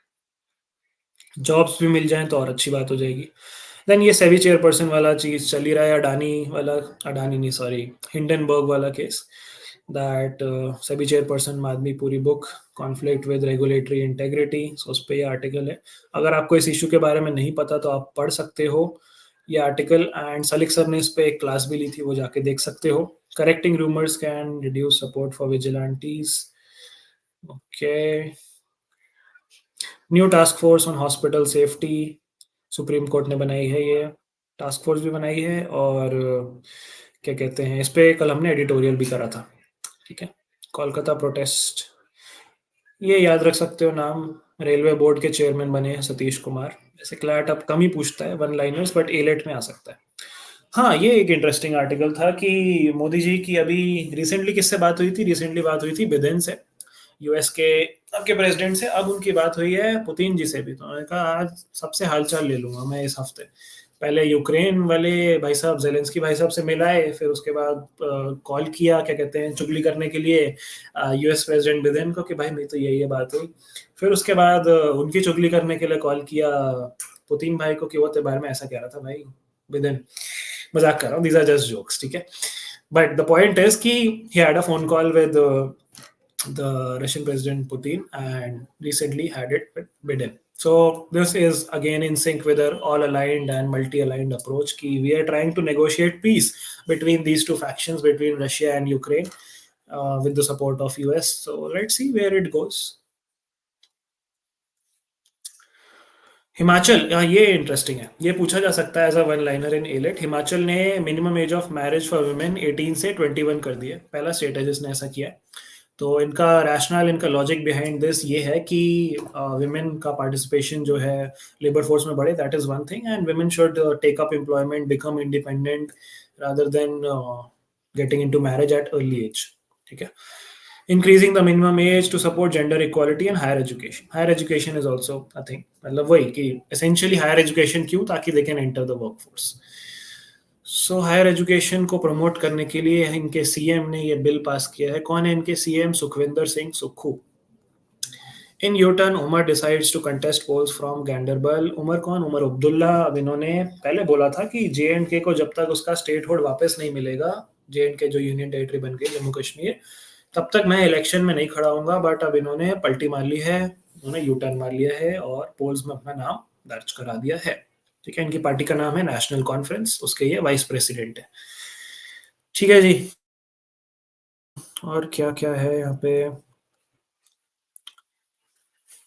Jobs भी मिल जाएँ तो और अच्छी बात हो जाएगी। देन ये सेबी चेयरपर्सन वाला चीज़ चल ही रहा है, अडानी नहीं सॉरी, हिंडनबर्ग वाला case that SEBI chairperson Madhabi Puri Buch conflict with regulatory integrity, so उस पे ये आर्टिकल है। अगर आपको इस इश्यू के बारे में नहीं पता तो आप पढ़ सकते हो ये आर्टिकल, एंड सलीक सर ने इस पे एक क्लास भी ली थी, वो जाके देख सकते हो। Correcting rumours can reduce support for vigilantes. Okay, new task force on hospital safety, supreme court ने बनाई है ये टास्क फोर्स भी बनाई है, और क्या कहते हैं, इस पे कल हमने एडिटोरियल भी करा था। ठीक है, कोलकाता प्रोटेस्ट, ये याद रख सकते हो नाम। रेलवे बोर्ड के चेयरमैन बने हैं सतीश कुमार। ऐसे क्लैट अब कम ही पूछता है वन लाइनर्स, बट एलेट में आ सकता है। हाँ, ये एक इंटरेस्टिंग आर्टिकल था कि मोदी जी की अभी रिसेंटली किससे बात हुई थी, रिसेंटली बात हुई थी बिदेन से, यूएस के अब के प्रेसिडेंट से। अब उनकी बात हुई है पुतिन जी से भी, तो मैंने कहा आज सबसे हालचाल ले लूंगा मैं इस हफ्ते। पहले यूक्रेन वाले भाई साहब जेलेंस्की भाई साहब से मिलाए, फिर उसके बाद कॉल किया क्या कहते हैं चुगली करने के लिए यूएस प्रेसिडेंट बिदेन को कि भाई मेरी तो ये बात हुई। फिर उसके बाद उनकी चुगली करने के लिए कॉल किया पुतिन भाई को कि वो तेरे बारे में ऐसा कह रहा था भाई बिदेन। मजाक कर रहा हूँ, दीज आर जस्ट जोक्स, ठीक है। बट द पॉइंट इज कि he had a phone call with the Russian President Putin and recently had it with Biden. So this is again in sync with our all aligned and multi-aligned approach. Ki we are trying to negotiate peace between these two factions, between Russia and Ukraine, with the support of US. So let's see where it goes. Himachal, ये interesting है, ये पूछा जा सकता है as a one liner in एलेट। हिमाचल ने minimum age of marriage for women 18 से 21 कर दिया, पहला स्टेट है जिसने ऐसा किया है। तो इनका रैशनल, इनका लॉजिक बिहाइंड दिस ये है कि वुमेन का पार्टिसिपेशन जो है लेबर फोर्स में बढ़े, that is one thing, and women should take up employment, become independent rather than getting into marriage at early age. ठीक है, increasing the minimum age to support gender equality and higher education. Higher education is also a thing, मतलब वही कि essentially higher education क्यों, ताकि they can enter the workforce. So higher education को promote करने के लिए इनके सीएम ने ये बिल पास किया है। कौन है इनके CM? Sukhvinder Singh Sukhu. In U-turn Omar decides to contest polls from Ganderbal. Omar कौन? उमर अब्दुल्ला। अब इन्होंने पहले बोला था कि जे एंड के को जब तक उसका स्टेट होल्ड वापस नहीं मिलेगा, जे एंड के जो यूनियन टेरिटरी बन गई जम्मू कश्मीर, तब तक मैं इलेक्शन में नहीं खड़ा होऊंगा। बट अब इन्होंने पलटी मार ली है, उन्होंने यू टर्न मार लिया है और पोल्स में अपना नाम दर्ज करा दिया है। ठीक है, इनकी पार्टी का नाम है नेशनल कॉन्फ्रेंस, उसके ये वाइस प्रेसिडेंट है। ठीक है जी, और क्या क्या है यहाँ पे?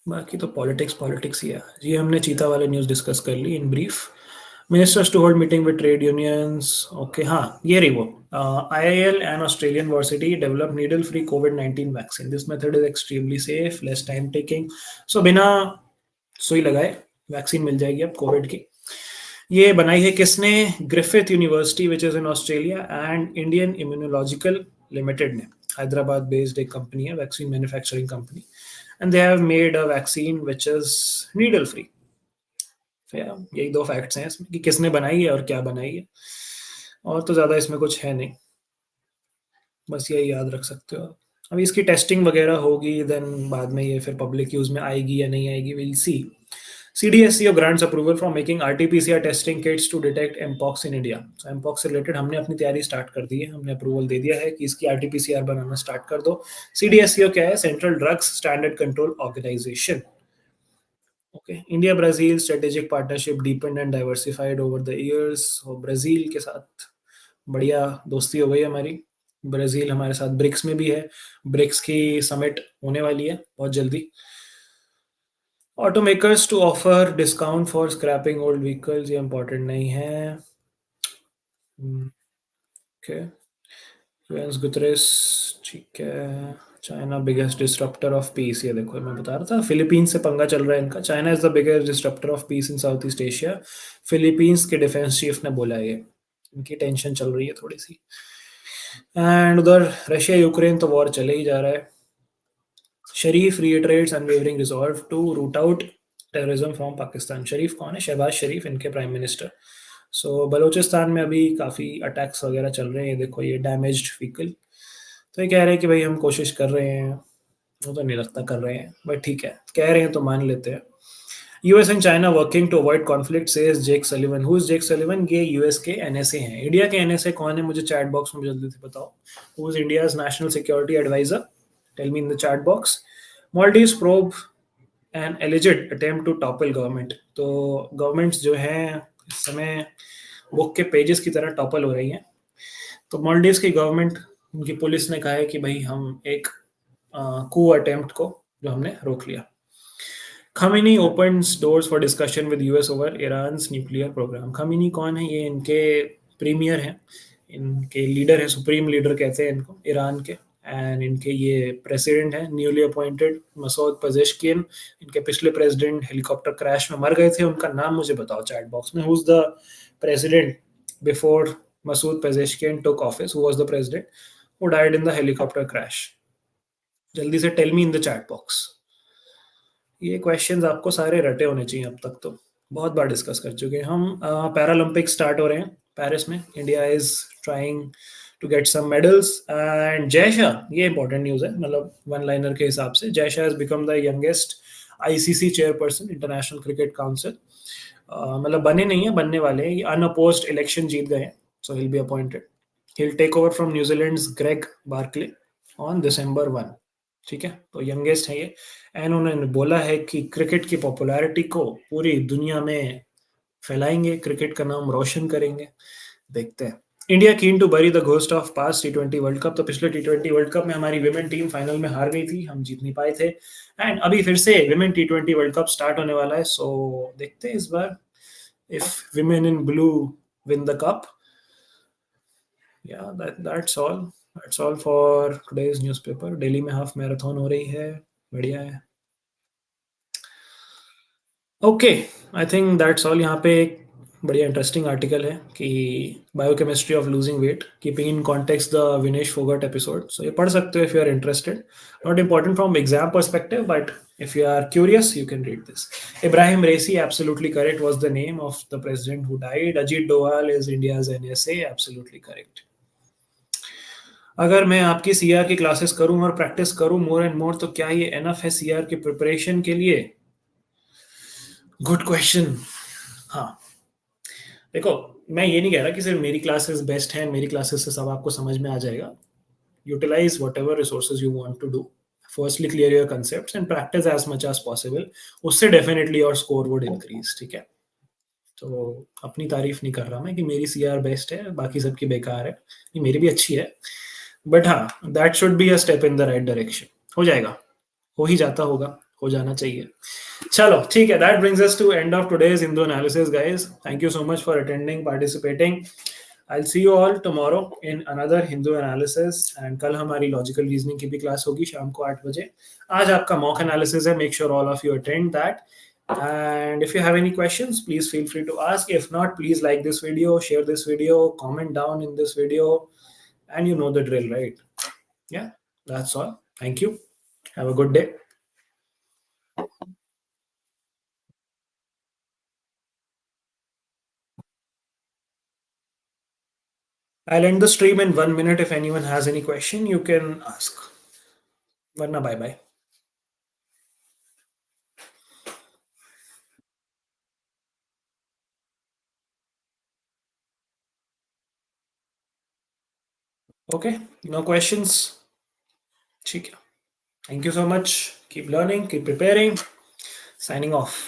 बाकी तो पॉलिटिक्स पॉलिटिक्स ही है। ये हमने चीता वाले न्यूज़ डिस्कस कर ली in brief. Ministers to hold meeting with trade unions. Okay, हाँ ये रही वो। IIL and Australian University develop needle-free COVID-19 vaccine. This method is extremely safe, less time taking. So बिना सुई लगाए वैक्सीन मिल जाएगी अब कोविड की। ये बनाई है किसने? Griffith university which is in Australia and Indian immunological limited ने, हैदराबाद बेस्ड एक कंपनी है, vaccine manufacturing company, and they have made a vaccine which is needle free. यही दो फैक्ट्स हैं इसमें कि किसने बनाई है और क्या बनाई है, और तो ज़्यादा इसमें कुछ है नहीं, बस यही याद रख सकते हो। अभी इसकी टेस्टिंग वगैरह होगी, देन बाद में ये फिर पब्लिक यूज़ में आएगी या नहीं आएगी, will see. CDSCO grants approval for making RT-PCR testing kits to detect Mpox in India. So Mpox से रिलेटेड हमने अपनी तैयारी स्टार्ट कर दी है, हमने अप्रूवल दे दिया है कि इसकी RT-PCR बनाना स्टार्ट कर दो। CDSCO क्या है? Central Drugs Standard Control Organisation. Okay, India Brazil strategic partnership deepened and diversified over the years. और ब्राजील के साथ बढ़िया दोस्ती हो गई हमारी। ब्राजील हमारे साथ ब्रिक्स में भी है, ब्रिक्स की समिट होने वाली है बहुत जल्दी। Automakers to offer discount for scrapping old vehicles, ये इंपॉर्टेंट नहीं है। ओके, यूएस गुतरेस, ठीक है। China biggest disruptor of peace, ये देखो मैं बता रहा था फिलीपींस से पंगा चल रहा है इनका। China is the biggest disruptor of peace in South East Asia, Philippines के डिफेंस चीफ ने बोला है ये। इनकी टेंशन चल रही है थोड़ी सी। एंड उधर रशिया यूक्रेन तो वॉर चले ही जा रहा है। शरीफ reiterates unwavering resolve to root out terrorism from Pakistan. शरीफ कौन है? शहबाज शरीफ, इनके प्राइम मिनिस्टर। सो बलूचिस्तान में अभी काफ़ी अटैक्स वगैरह चल रहे हैं, देखो ये डैमेज्ड व्हीकल। तो ये कह रहे हैं कि भाई हम कोशिश कर रहे हैं, वो तो नहीं लगता कर रहे हैं, बट ठीक है, कह रहे हैं तो मान लेते हैं। US and China working to avoid conflict says Jake Sullivan. Who is Jake Sullivan? ये यूएस के एनएसए हैं। इंडिया के एनएसए कौन है? मुझे चैट बॉक्स में जल्दी से बताओ। Who is India's national security adviser? Tell me in the chat box. Maldives probe an alleged attempt to topple government. तो गवर्नमेंट्स जो हैं इस समय बुक के पेजेस की तरह टॉपल हो रही हैं। तो मालदीव्स की गवर्नमेंट, उनकी पुलिस ने कहा है कि भाई हम एक कू अटेम्प्ट को जो हमने रोक लिया। Khamenei opens doors for discussion with US over Iran's nuclear programme. Khamenei कौन है? ये इनके प्रीमियर हैं, इनके लीडर है, सुप्रीम लीडर कहते हैं इनको ईरान के। एंड इनके ये प्रेसिडेंट हैं न्यूली अपॉइंटेड मसूद पजेश्किन। इनके पिछले प्रेसिडेंट हेलीकॉप्टर क्रैश में मर गए थे, उनका नाम मुझे बताओ चैट बॉक्स में। Who is the president before Masoud Pezeshkian took office? Who was the president who died in the helicopter crash? जल्दी से tell me in the chat box. ये क्वेश्चंस आपको सारे रटे होने चाहिए। अब तक तो बहुत बार डिस्कस कर चुके हैं हम। पैरालंपिक स्टार्ट हो रहे हैं पेरिस में। India is trying to get some medals and Jay Shah, ये इंपॉर्टेंट न्यूज़ है, मतलब वन लाइनर के हिसाब से, Jay Shah has become the youngest ICC chairperson, international cricket council. मतलब बने नहीं है, बनने वाले हैं। ये अनअपोज्ड इलेक्शन जीत गए हैं, so Hill be appointed. Hill take over from New Zealand's Greg Barclay on December 1। ठीक है, तो यंगेस्ट है ये। एंड उन्होंने बोला है कि क्रिकेट की पॉपुलैरिटी को पूरी दुनिया में फैलाएंगे, क्रिकेट का नाम रोशन करेंगे। देखते हैं। India keen to bury the ghost of past T20 world cup. तो पिछले T20 वर्ल्ड कप में हमारी विमेन टीम फाइनल में हार गई थी, हम जीत नहीं पाए थे। एंड अभी फिर से women T20 world cup start होने वाला है, सो देखते हैं इस बार if women in blue win the cup. Yeah that's all for today's newspaper. Delhi में हाफ मैराथन हो रही है, बढ़िया है। Okay, I think that's all. यहाँ पे एक बढ़िया इंटरेस्टिंग आर्टिकल है कि biochemistry of losing weight keeping in context the Vinesh Phogat episode. So ये पढ़ सकते हो if you are interested. Not important from exam perspective, but if you are curious you can read this. Ibrahim Raisi, absolutely correct, was the name of the president who died. Ajit Doval is India's NSA, absolutely correct. अगर मैं आपकी CR की classes करूं और practice करूं more and more, तो क्या ये एनफ है सीआर की प्रिपरेशन के लिए? Good question. हाँ, देखो, मैं ये नहीं कह रहा कि सिर्फ मेरी क्लासेस बेस्ट हैं, मेरी क्लासेस से सब आपको समझ में आ जाएगा। Utilise whatever resources you want to do. Firstly clear your concepts and practice as much as possible. उससे definitely your score would increase. ठीक है, तो अपनी तारीफ नहीं कर रहा मैं कि मेरी सीआर बेस्ट है बाकी सबकी बेकार है। ये मेरी भी अच्छी है, बट हाँ, that should be a step in the right direction. हो जाएगा, हो ही जाता होगा, हो जाना चाहिए। चलो ठीक है, that brings us to end of today's Hindu analysis guys. Thank you so much for attending, participating. I'll see you all tomorrow in another Hindu analysis, and कल हमारी लॉजिकल रीजनिंग की भी क्लास होगी शाम को 8 बजे। आज आपका मॉक एनालिसिस है, make sure all of you attend that. And if you have any questions, please feel free to ask. If not, please like this video, share this video, comment down in this video, and you know the drill, right? Yeah, that's all. Thank you. Have a good day. I'll end the stream in 1 minute. If anyone has any question, you can ask. Varna, bye bye. Okay, no questions. ठीक है. Thank you so much. Keep learning, keep preparing. Signing off.